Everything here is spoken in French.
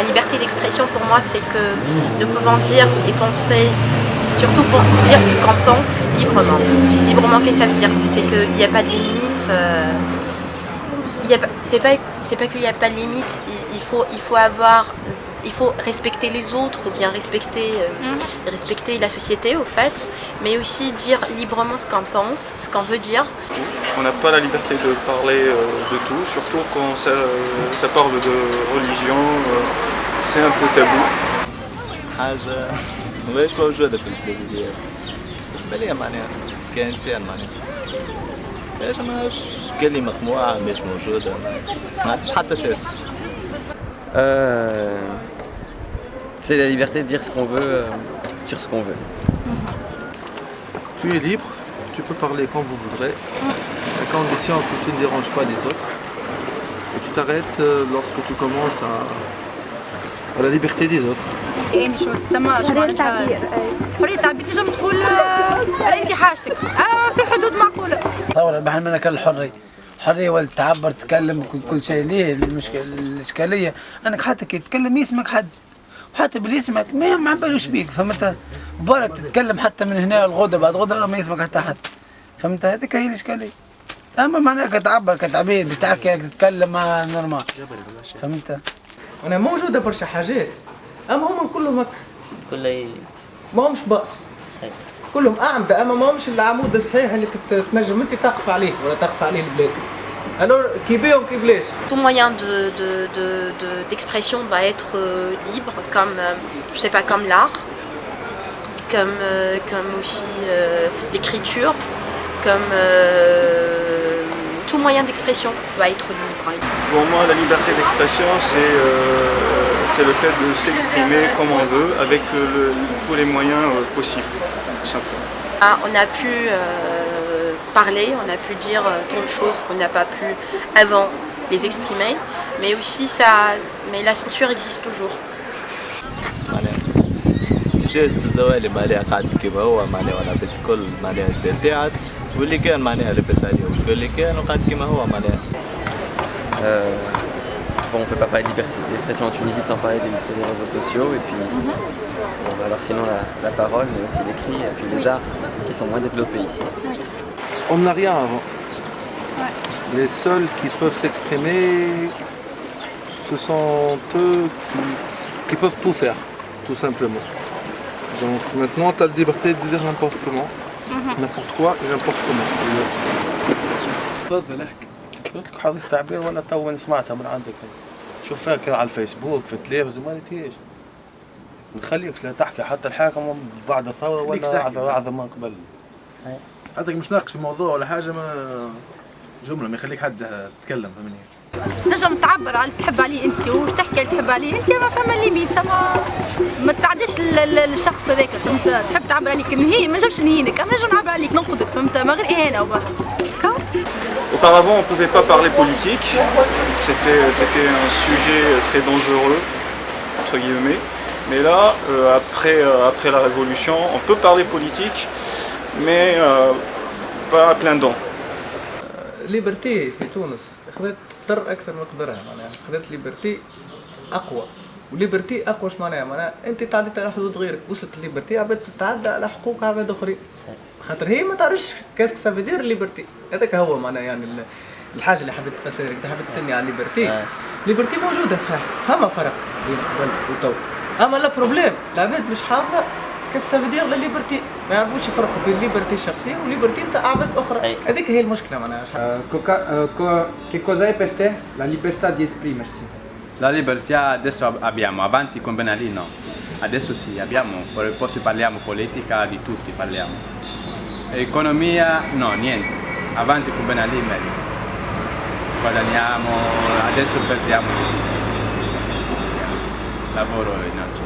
La liberté d'expression pour moi, c'est que nous pouvons dire et penser, surtout pour dire ce qu'on pense librement. Librement, qu'est-ce que ça veut dire? C'est qu'il n'y a pas de limite. C'est pas qu'il n'y a pas de limite. Il faut respecter les autres ou bien respecter la société au fait, mais aussi dire librement ce qu'on pense, ce qu'on veut dire. On n'a pas la liberté de parler de tout, surtout quand ça parle de religion, c'est un peu tabou. حاجة مش موجودة في البلاد ديالي بالنسبة لي معناها كإنسان معناها مش قال لي مقموعة مش موجودة ما عنديش حتى أساس. C'est la liberté de dire ce qu'on veut sur ce qu'on veut. Tu es libre, tu peux parler quand vous voudrez, à condition que tu ne déranges pas les autres. Et tu t'arrêtes lorsque tu commences à la liberté des autres. يعني شو تسمى شو معناتها حرية التعبير تنجم تقول انت حاجتك في حدود معقولة. تصور بحال منك الحرية حرية ولا تعبر تتكلم كل شيء ليه الإشكالية أنك حتى كي تتكلم يسمك حد وحتى باللي يسمك ما بالوش بيك فهمت برك تتكلم حتى من هنا الغدة بعد غدة ما يسمك حتى حد فهمت هذيك هي الإشكالية. أما معناها كتعبر كتعبير باش تحكي تتكلم نورمال فهمت. أنا موجودة برشا حاجات أما هم كلهم هكا ما همش بأس كلهم أعمدة أما ما همش العمود الصحيح اللي تنجم أنت تقف عليه ولا تقف عليه البلاد. Alors qui béon qui blesse. Tout moyen d'expression va être libre, comme je sais pas, comme l'art, comme aussi l'écriture, comme tout moyen d'expression va être libre. Pour moi, la liberté d'expression, c'est le fait de s'exprimer comme on veut, avec tous les moyens possibles, tout simplement. On a pu parler, on a pu dire tant de choses qu'on n'a pas pu avant les exprimer, mais aussi mais la censure existe toujours. جائزة الزوالي معناها قعدت كيما هو معناها وانا بالكل معناها ساعات واللي كان معناها لبس عليهم واللي كان وقعد كيما هو معناها. Bon, on ne peut pas parler de liberté d'expression en Tunisie sans parler des réseaux sociaux et puis bon, alors sinon la parole mais aussi l'écrit et puis les arts qui sont moins développés ici. On n'a rien avant. Les seuls qui peuvent s'exprimer, ce sont eux qui peuvent tout faire, tout simplement. Donc maintenant, tu as la liberté de dire n'importe comment, n'importe quoi et n'importe comment. تفضل احكي. قلت لك حرية تعبير ولا تو سمعتها من عندك؟ شوف فيها كده على الفيسبوك في التلفزيون ما لقيتيش. نخليك لا تحكي حتى الحاكم بعد الثورة ولا أعظم من قبل. حضرتك مش ناقش في موضوع ولا حاجة ما جملة ما يخليك حد تتكلم فهمني. تنجم تعبر على اللي تحب عليه انت وتحكي اللي تحب عليه انت ما فما ليميت ما تعديش الشخص هذاك فهمت تحب تعبر عليك نهي ما نجمش نهينك انا نجم نعبر عليك ننقدك فهمت ما غير اهانه وبا. Auparavant, on ne pouvait pas parler politique, c'était un sujet très dangereux, entre guillemets. Mais là, après la Révolution, on peut parler politique, mais pas à plein dents. ليبرتي في تونس خذت اضطر اكثر من قدرها معناها خذت ليبرتي اقوى وليبرتي اقوى معناها انت تعديت على حدود غيرك وصلت ليبرتي عباد تتعدى على حقوق عباد اخرين خاطر هي ما تعرفش كاسك سافيدير ليبرتي هذاك هو معناها يعني الحاجه اللي حبيت تفسر لك حبيت تسالني على ليبرتي ليبرتي موجوده صحيح فما فرق بين قبل وتو اما لا بروبليم العباد مش حافظه كاس سافيدير لا ليبرتي ما يعرفوش يفرقوا بين ليبرتي الشخصيه وليبرتي نتاع عباد اخرى هذيك هي المشكله معناها. Che cosa è per te la libertà di esprimersi? La libertà adesso abbiamo, avanti con Ben Ali no, adesso sì abbiamo, poi se parliamo politica di tutti parliamo, economia no, niente, avanti con Ben Ali meglio, guadagniamo, adesso perdiamo lavoro no.